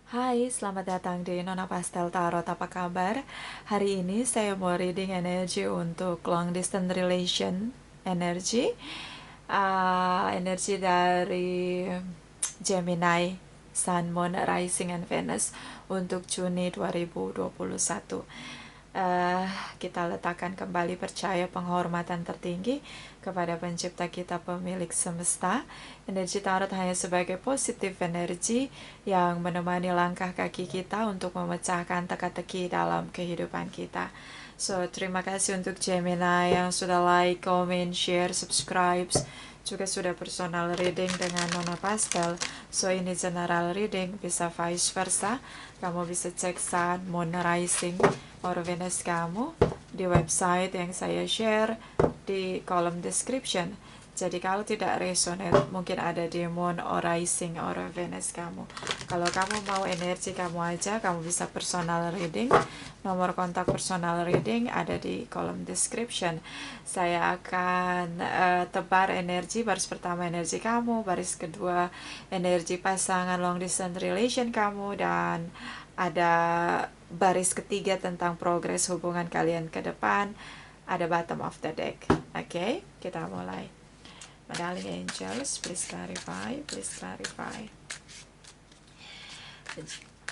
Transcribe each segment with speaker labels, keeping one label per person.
Speaker 1: Hai, selamat datang di Nona Pastel Tarot. Apa kabar? Hari ini saya mau reading energi untuk long distance relation energi. Energi dari Gemini, Sun, Moon, Rising, and Venus untuk Juni 2021. uh, kita letakkan kembali percaya penghormatan tertinggi kepada pencipta kita, pemilik semesta. Energi tarot hanya sebagai positif energi yang menemani langkah kaki kita untuk memecahkan teka-teki dalam kehidupan kita. So, terima kasih untuk Gemini yang sudah like, comment, share, subscribe, juga sudah personal reading dengan Nona Pastel. So, ini general reading, bisa vice versa. Kamu bisa cek Sun, Moon, Rising, or Venus kamu di website yang saya share di kolom description. Jadi kalau tidak resonate, mungkin ada di Moon or Rising or Venus kamu. Kalau kamu mau energi kamu aja, kamu bisa personal reading. Nomor kontak personal reading ada di kolom description. Saya akan tebar energi. Baris pertama energi kamu, baris kedua energi pasangan long distance relation kamu, dan ada baris ketiga tentang progres hubungan kalian ke depan. Ada bottom of the deck. Oke, kita mulai. My darling angels, please clarify, please clarify.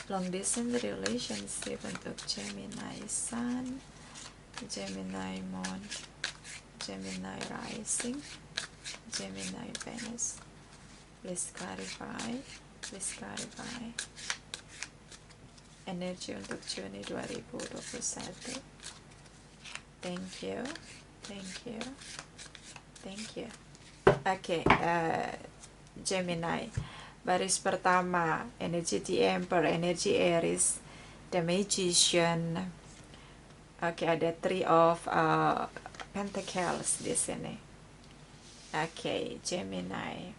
Speaker 1: Long distance relationship untuk Gemini Sun, Gemini Moon, Gemini Rising, Gemini Venus. Please clarify, please clarify. Energi untuk Juni 2021. Thank you, thank you, thank you. Oke, Gemini. Baris pertama, energi The Emperor, energi Aries, The Magician. Oke, ada Three of Pentacles di sini. Oke, Gemini.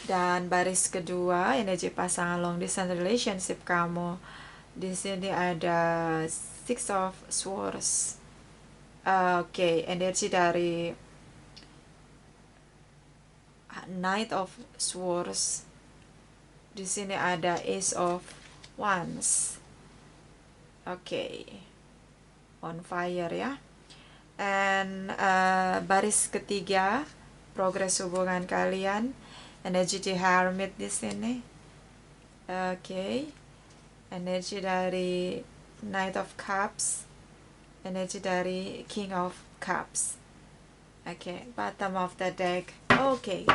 Speaker 1: Dan baris kedua, energi pasangan long distance relationship kamu. Di sini ada Six of Swords. Oke, energi dari Knight of Swords. Di sini ada Ace of Wands. Oke, on fire ya. And baris ketiga, progres hubungan kalian. Energi di Hermit di sini. Oke, energi dari Knight of Cups. Energi dari King of Cups. Oke, bottom of the deck. Oke,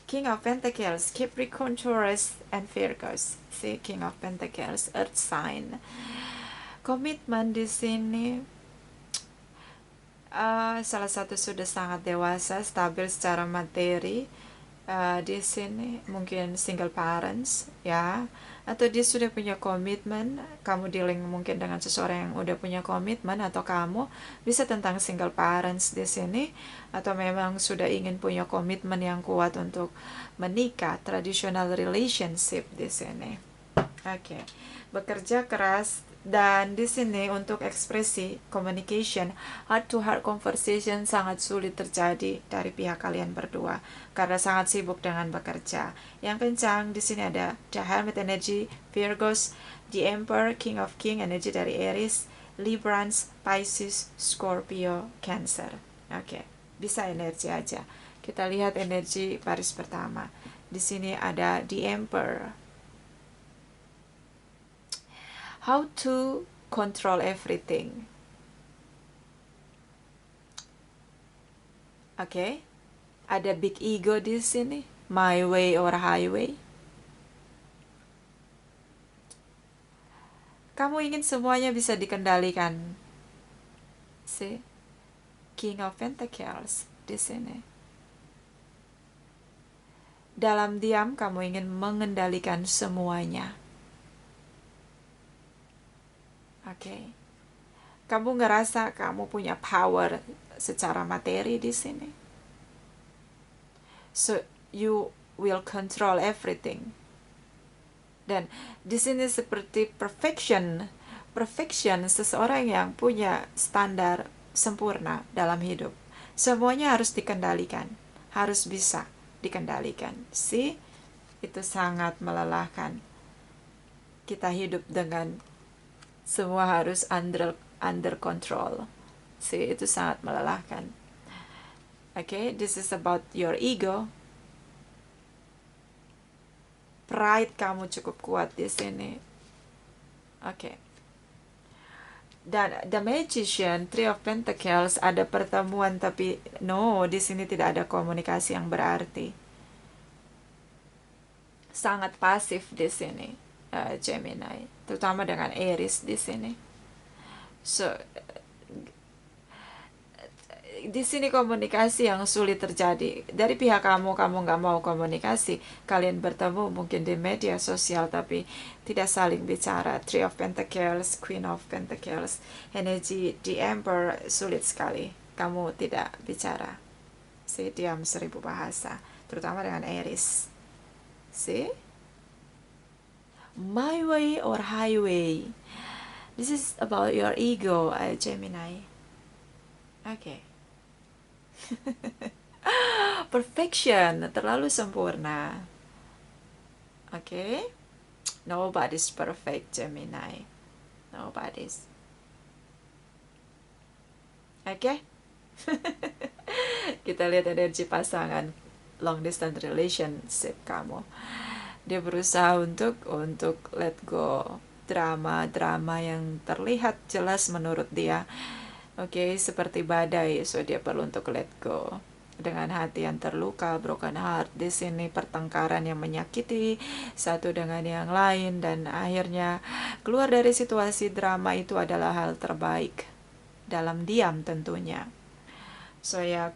Speaker 1: King of Pentacles, Capricorn, Taurus, and Virgos. Si King of Pentacles, Earth sign. Komitmen di sini salah satu sudah sangat dewasa, stabil secara materi. Di sini mungkin single parents ya, atau dia sudah punya komitmen. Kamu dealing mungkin dengan seseorang yang udah punya komitmen, atau kamu bisa tentang single parents di sini, atau memang sudah ingin punya komitmen yang kuat untuk menikah, traditional relationship di sini. Oke, bekerja keras. Dan di sini untuk ekspresi communication, heart to heart conversation sangat sulit terjadi dari pihak kalian berdua karena sangat sibuk dengan bekerja. Yang kencang di sini ada The Hermit energy, Virgos, The Emperor, King of King energi dari Aries, Librans, Pisces, Scorpio, Cancer. Oke, bisa energi aja. Kita lihat energi baris pertama. Di sini ada The Emperor. How to control everything. Oke, ada big ego di sini. My way or highway. Kamu ingin semuanya bisa dikendalikan. See, King of Pentacles di sini. Dalam diam kamu ingin mengendalikan semuanya. Oke. Kamu ngerasa kamu punya power secara materi di sini. So you will control everything. Dan di sini seperti perfection. Perfection, seseorang yang punya standar sempurna dalam hidup. Semuanya harus dikendalikan, harus bisa dikendalikan. See? Itu sangat melelahkan. Kita hidup dengan semua harus under control. Itu sangat melelahkan. Okay, this is about your ego. Pride kamu cukup kuat di sini. Okay. Dan The Magician, Three of Pentacles, ada pertemuan tapi no, di sini tidak ada komunikasi yang berarti. Sangat pasif di sini, Gemini, terutama dengan Aries di sini. So, di sini komunikasi yang sulit terjadi dari pihak kamu nggak mau komunikasi. Kalian bertemu mungkin di media sosial tapi tidak saling bicara. Three of Pentacles, Queen of Pentacles, energi di Emperor sulit sekali. Kamu tidak bicara. Diam 1000 bahasa, terutama dengan Aries. My way or highway. This is about your ego, Gemini. Okay. Perfection, terlalu sempurna. Okay. Nobody's perfect, Gemini. Nobody's. Okay. Kita lihat energi pasangan long distance relationship kamu. Dia berusaha untuk let go drama yang terlihat jelas menurut dia. Oke, seperti badai, so dia perlu untuk let go. Dengan hati yang terluka, broken heart, di sini pertengkaran yang menyakiti satu dengan yang lain, dan akhirnya keluar dari situasi drama itu adalah hal terbaik dalam diam tentunya. So ya,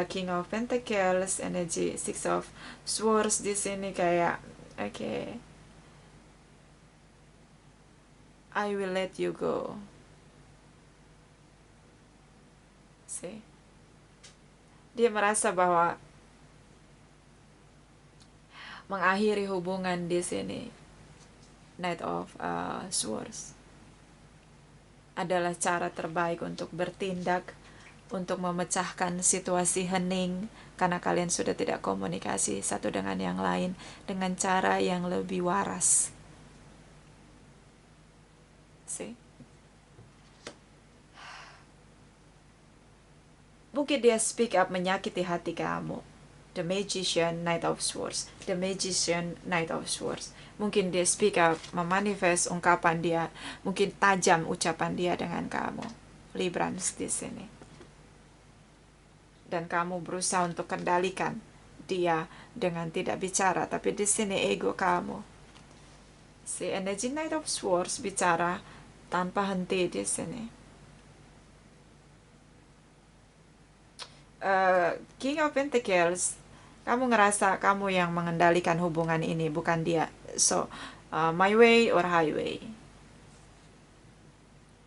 Speaker 1: King of Pentacles, energi Six of Swords di sini kayak okay, I will let you go. Dia merasa bahwa mengakhiri hubungan di sini, Knight of Swords, adalah cara terbaik untuk bertindak, untuk memecahkan situasi hening, karena kalian sudah tidak komunikasi satu dengan yang lain dengan cara yang lebih waras. Mungkin dia speak up menyakiti hati kamu. The Magician, Knight of Swords. The Magician, Knight of Swords. Mungkin dia speak up, memanifest ungkapan dia. Mungkin tajam ucapan dia dengan kamu. Librans di sini. Dan kamu berusaha untuk kendalikan dia dengan tidak bicara. Tapi di sini ego kamu. Energy Knight of Swords bicara tanpa henti di sini. King of Pentacles, kamu ngerasa kamu yang mengendalikan hubungan ini, bukan dia. So, my way or highway.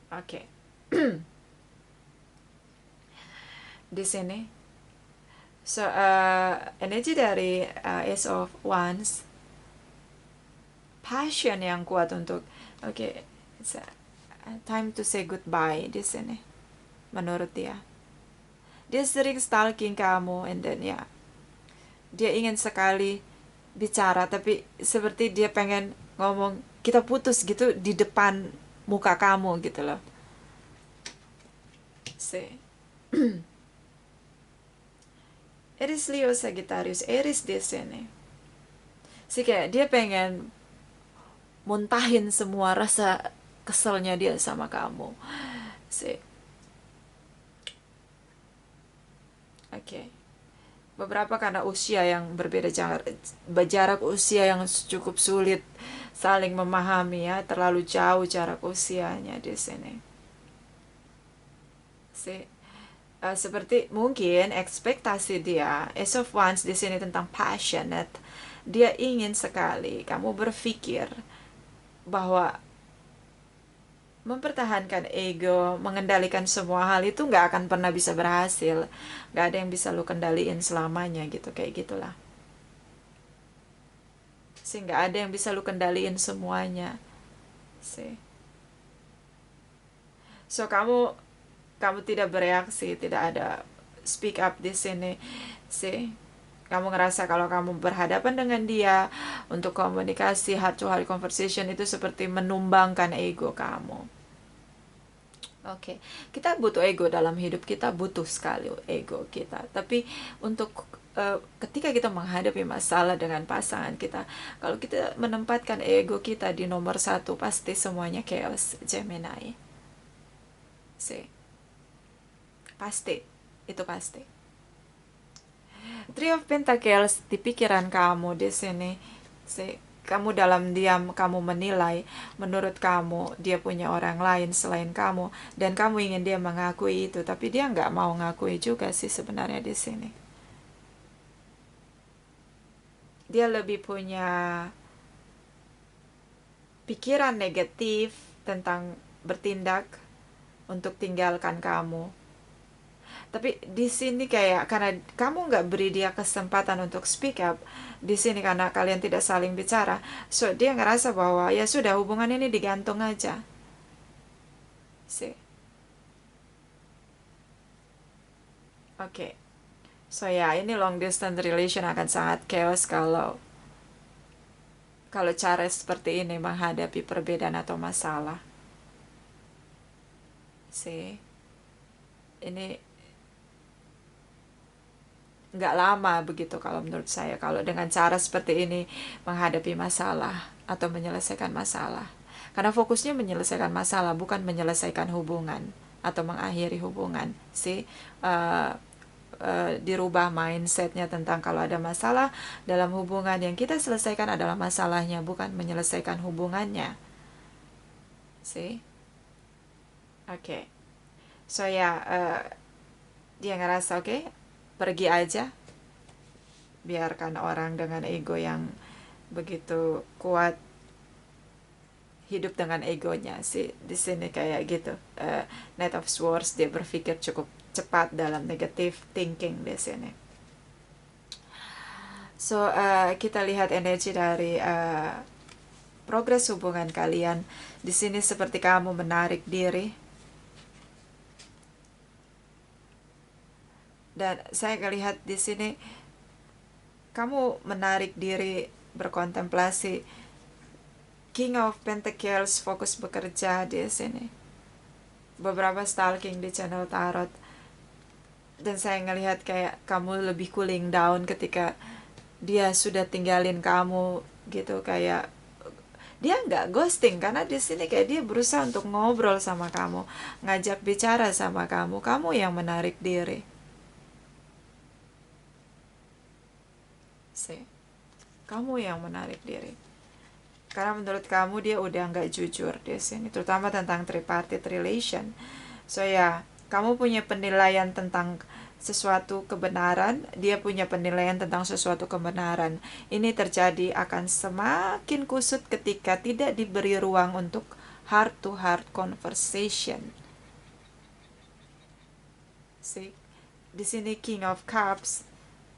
Speaker 1: Okay. Di sini. So, energi dari Ace of Wands, passion yang kuat untuk okay, it's time to say goodbye di sini. Menurut dia. Dia sering stalking kamu, and then ya, dia ingin sekali bicara, tapi seperti dia pengen ngomong kita putus gitu di depan muka kamu gitu loh. Aries, Leo, Sagittarius, Aries di sini. Kayak dia pengen muntahin semua rasa keselnya dia sama kamu. Okay. Beberapa karena usia yang berbeda, jarak usia yang cukup sulit saling memahami ya, terlalu jauh jarak usianya di sini. Seperti mungkin ekspektasi dia, Ace of Wands di sini tentang passionate. Dia ingin sekali kamu berpikir bahwa mempertahankan ego, mengendalikan semua hal itu nggak akan pernah bisa berhasil. Nggak ada yang bisa lu kendaliin selamanya gitu, kayak gitulah. Nggak ada yang bisa lu kendaliin semuanya. So kamu tidak bereaksi, tidak ada speak up di sini. Kamu ngerasa kalau kamu berhadapan dengan dia untuk komunikasi, heart to heart conversation itu seperti menumbangkan ego kamu. Oke, kita butuh ego dalam hidup kita, butuh sekali ego kita. Tapi untuk ketika kita menghadapi masalah dengan pasangan kita, kalau kita menempatkan ego kita di nomor satu, pasti semuanya chaos, Gemini. See, pasti, itu pasti. Three of Pentacles di pikiran kamu di sini. Kamu dalam diam, kamu menilai, menurut kamu dia punya orang lain selain kamu, dan kamu ingin dia mengakui itu, tapi dia nggak mau ngakui juga sih sebenarnya di sini. Dia lebih punya pikiran negatif tentang bertindak untuk tinggalkan kamu. Tapi di sini kayak karena kamu nggak beri dia kesempatan untuk speak up di sini karena kalian tidak saling bicara, so dia ngerasa bahwa ya sudah hubungan ini digantung aja. See, oke. So ya ini long distance relation akan sangat chaos kalau cara seperti ini menghadapi perbedaan atau masalah. See, ini nggak lama begitu kalau menurut saya, kalau dengan cara seperti ini menghadapi masalah atau menyelesaikan masalah, karena fokusnya menyelesaikan masalah bukan menyelesaikan hubungan atau mengakhiri hubungan sih. Dirubah mindsetnya tentang kalau ada masalah dalam hubungan, yang kita selesaikan adalah masalahnya, bukan menyelesaikan hubungannya sih. Oke. So ya dia ngerasa oke, pergi aja, biarkan orang dengan ego yang begitu kuat hidup dengan egonya sih di sini kayak gitu. Knight of Swords, dia berpikir cukup cepat dalam negative thinking di sini. So kita lihat energi dari progres hubungan kalian di sini, seperti kamu menarik diri. Dan saya melihat di sini kamu menarik diri, berkontemplasi. King of Pentacles fokus bekerja di sini. Beberapa stalking di channel tarot. Dan saya ngelihat kayak kamu lebih cooling down ketika dia sudah tinggalin kamu gitu, kayak dia nggak ghosting karena di sini kayak dia berusaha untuk ngobrol sama kamu, ngajak bicara sama kamu. Kamu yang menarik diri. Kamu yang menarik diri karena menurut kamu dia udah nggak jujur di sini, terutama tentang tripartite relation. So ya, kamu punya penilaian tentang sesuatu kebenaran, dia punya penilaian tentang sesuatu kebenaran. Ini terjadi akan semakin kusut ketika tidak diberi ruang untuk heart to heart conversation. See, di sini King of Cups,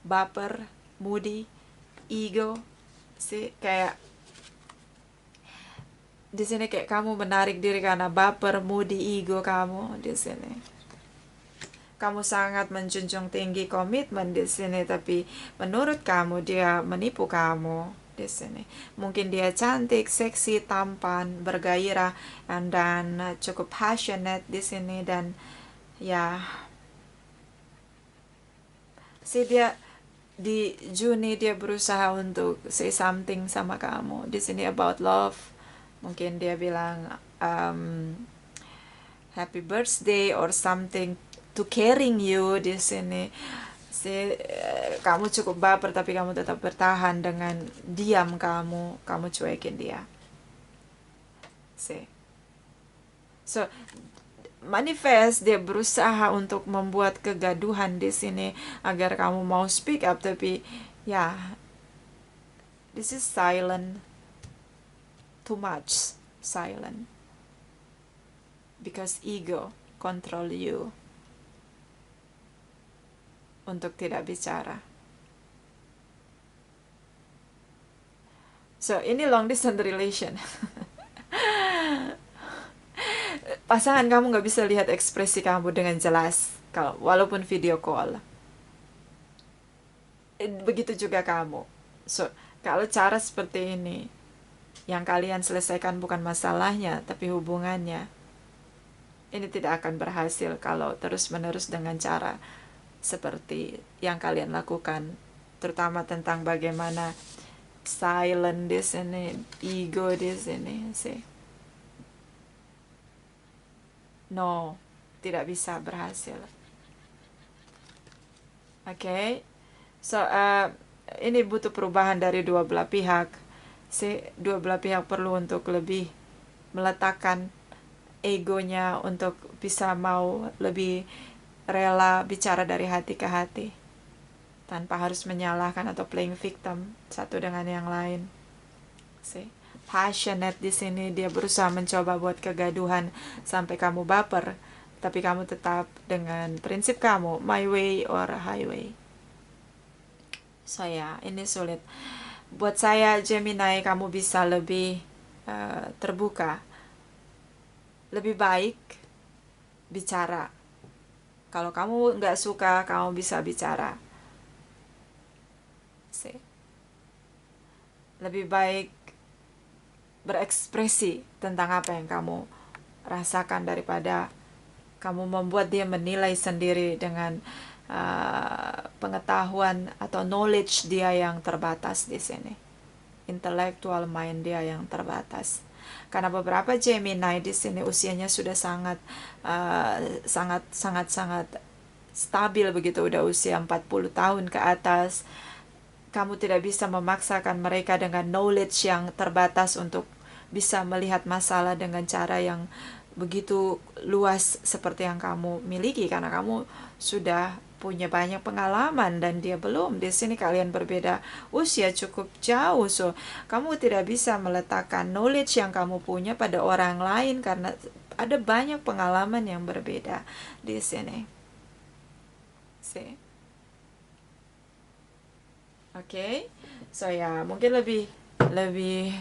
Speaker 1: baper, moody, ego, sih kayak di sini kayak kamu menarik diri karena baper, moody, ego kamu di sini. Kamu sangat menjunjung tinggi komitmen di sini, tapi menurut kamu dia menipu kamu di sini. Mungkin dia cantik, seksi, tampan, bergairah, dan cukup passionate di sini, dan ya, sih dia di Juni dia berusaha untuk say something sama kamu di sini about love. Mungkin dia bilang happy birthday or something to caring you di sini. Kamu cukup baper tapi kamu tetap bertahan dengan diam kamu cuekin dia. So manifest, dia berusaha untuk membuat kegaduhan di sini agar kamu mau speak up, tapi ya, this is silent, too much silent, because ego control you untuk tidak bicara. So ini long distance relation. Pasangan kamu nggak bisa lihat ekspresi kamu dengan jelas kalau walaupun video call. Begitu juga kamu. So, kalau cara seperti ini, yang kalian selesaikan bukan masalahnya, tapi hubungannya, ini tidak akan berhasil kalau terus-menerus dengan cara seperti yang kalian lakukan, terutama tentang bagaimana silent di sini, ego di sini sih. No, tidak bisa berhasil. Oke. So, ini butuh perubahan dari dua belah pihak. Dua belah pihak perlu untuk lebih meletakkan egonya untuk bisa mau lebih rela bicara dari hati ke hati tanpa harus menyalahkan atau playing victim satu dengan yang lain. Passionate di sini, dia berusaha mencoba buat kegaduhan sampai kamu baper, tapi kamu tetap dengan prinsip kamu, my way or highway. So ya, ini sulit. Buat saya Gemini, kamu bisa lebih terbuka. Lebih baik bicara. Kalau kamu nggak suka, kamu bisa bicara. Lebih baik berekspresi tentang apa yang kamu rasakan daripada kamu membuat dia menilai sendiri dengan pengetahuan atau knowledge dia yang terbatas di sini, intellectual mind dia yang terbatas. Karena beberapa Gemini di sini usianya sudah sangat stabil begitu, udah usia 40 tahun ke atas. Kamu tidak bisa memaksakan mereka dengan knowledge yang terbatas untuk bisa melihat masalah dengan cara yang begitu luas seperti yang kamu miliki, karena kamu sudah punya banyak pengalaman dan dia belum. Di sini kalian berbeda usia cukup jauh, so kamu tidak bisa meletakkan knowledge yang kamu punya pada orang lain karena ada banyak pengalaman yang berbeda di sini. Oke. So ya, mungkin lebih lebih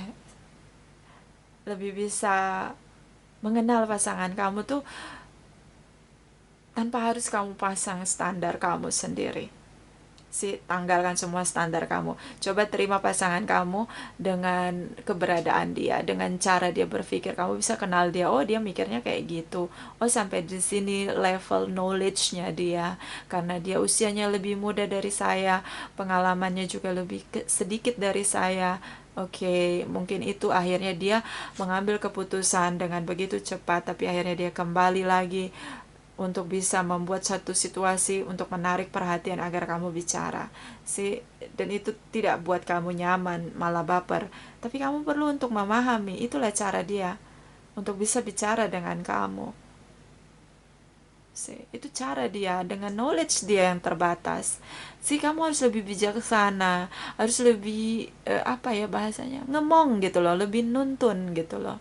Speaker 1: lebih bisa mengenal pasangan kamu tuh tanpa harus kamu pasang standar kamu sendiri. Tanggalkan semua standar kamu. Coba terima pasangan kamu dengan keberadaan dia, dengan cara dia berpikir. Kamu bisa kenal dia. Oh, dia mikirnya kayak gitu. Oh, sampai di sini level knowledge-nya dia. Karena dia usianya lebih muda dari saya, pengalamannya juga lebih sedikit dari saya. Oke, mungkin itu akhirnya dia mengambil keputusan dengan begitu cepat, tapi akhirnya dia kembali lagi untuk bisa membuat satu situasi untuk menarik perhatian agar kamu bicara. Dan itu tidak buat kamu nyaman, malah baper. Tapi kamu perlu untuk memahami, itulah cara dia untuk bisa bicara dengan kamu. Itu cara dia dengan knowledge dia yang terbatas. Kamu harus lebih bijaksana, harus lebih apa ya bahasanya, ngemong gitu loh, lebih nuntun gitu loh.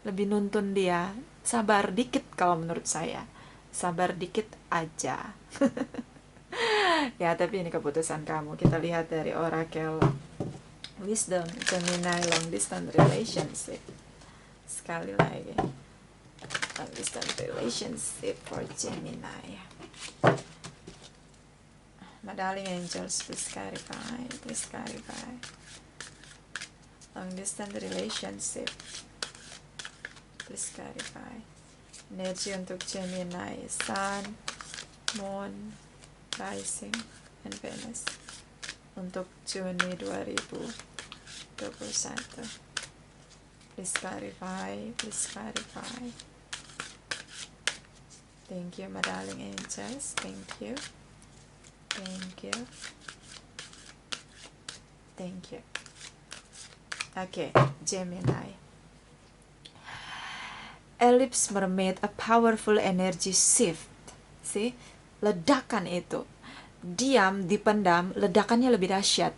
Speaker 1: Lebih nuntun dia. Sabar dikit kalau menurut saya. Sabar dikit aja. Ya, tapi ini keputusan kamu. Kita lihat dari Oracle Wisdom Gemini Long Distance Relationship. Sekali lagi, long distance relationship for Gemini. My darling angels, please clarify. Please clarify. Long distance relationship. Please clarify. Energi untuk Gemini, Sun, Moon, Rising, and Venus untuk Juni 2021. Please clarify, please clarify. Thank you, my darling angels. Thank you. Thank you. Thank you. Okay, Gemini. Ellipse Mermaid, a powerful energy shift. Ledakan itu. Diam, dipendam, ledakannya lebih dahsyat.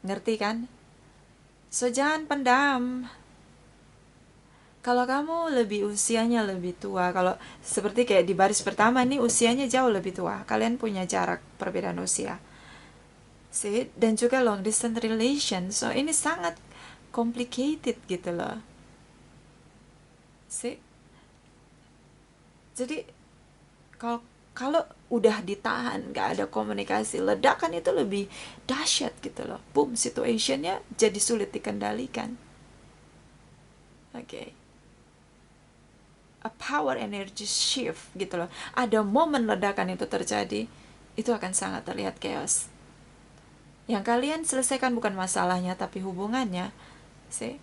Speaker 1: Ngerti kan? So, jangan pendam. Kalau kamu usianya lebih tua, kalau seperti kayak di baris pertama nih, usianya jauh lebih tua. Kalian punya jarak perbedaan usia. Dan juga long distance relation. So, ini sangat complicated gitu loh. Jadi kalau udah ditahan, nggak ada komunikasi, ledakan itu lebih dahsyat gitu loh. Boom, situationnya jadi sulit dikendalikan. Oke. A power energy shift gitu loh. Ada momen ledakan itu terjadi, itu akan sangat terlihat chaos. Yang kalian selesaikan bukan masalahnya, tapi hubungannya. See?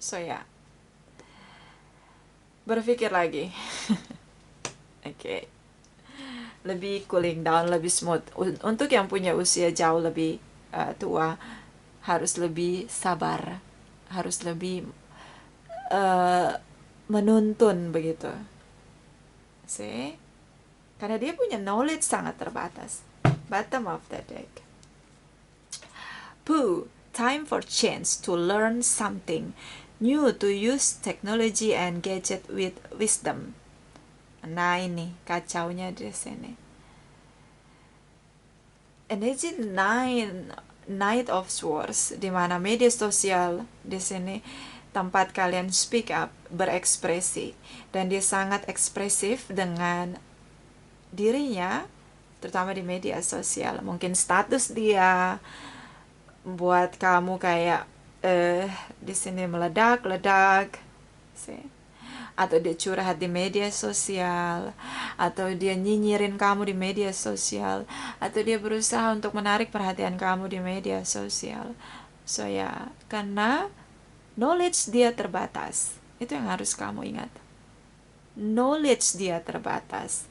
Speaker 1: So ya, berpikir lagi. Oke. Lebih cooling down, lebih smooth. Untuk yang punya usia jauh lebih tua, harus lebih sabar, harus lebih menuntun begitu. See? Karena dia punya knowledge sangat terbatas. Bottom of the deck. Pooh, time for change to learn something new, to use technology and gadget with wisdom. Nah ini kacaunya di sini. Energy Knight of Swords, di mana media sosial di sini tempat kalian speak up, berekspresi, dan dia sangat ekspresif dengan dirinya, terutama di media sosial. Mungkin status dia buat kamu kayak di sini meledak-ledak, atau dia curhat di media sosial, atau dia nyinyirin kamu di media sosial, atau dia berusaha untuk menarik perhatian kamu di media sosial. So ya, karena knowledge dia terbatas. Itu yang harus kamu ingat. Knowledge dia terbatas.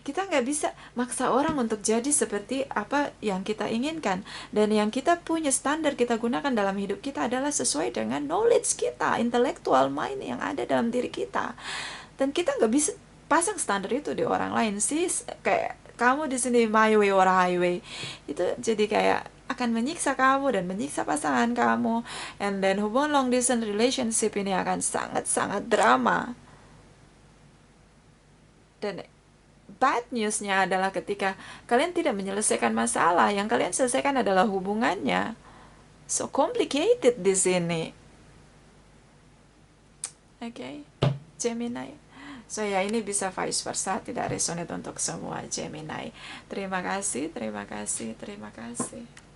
Speaker 1: Kita nggak bisa maksa orang untuk jadi seperti apa yang kita inginkan. Dan yang kita punya standar kita gunakan dalam hidup kita adalah sesuai dengan knowledge kita, intellectual mind yang ada dalam diri kita. Dan kita nggak bisa pasang standar itu di orang lain sih. Kayak kamu di sini my way or highway, itu jadi kayak akan menyiksa kamu dan menyiksa pasangan kamu. And then hubungan long distance relationship ini akan sangat-sangat drama. Dan bad newsnya adalah ketika kalian tidak menyelesaikan masalah, yang kalian selesaikan adalah hubungannya. So complicated di sini. Oke, Gemini. So ya, ini bisa vice versa, tidak resonate untuk semua Gemini. Terima kasih, terima kasih, terima kasih.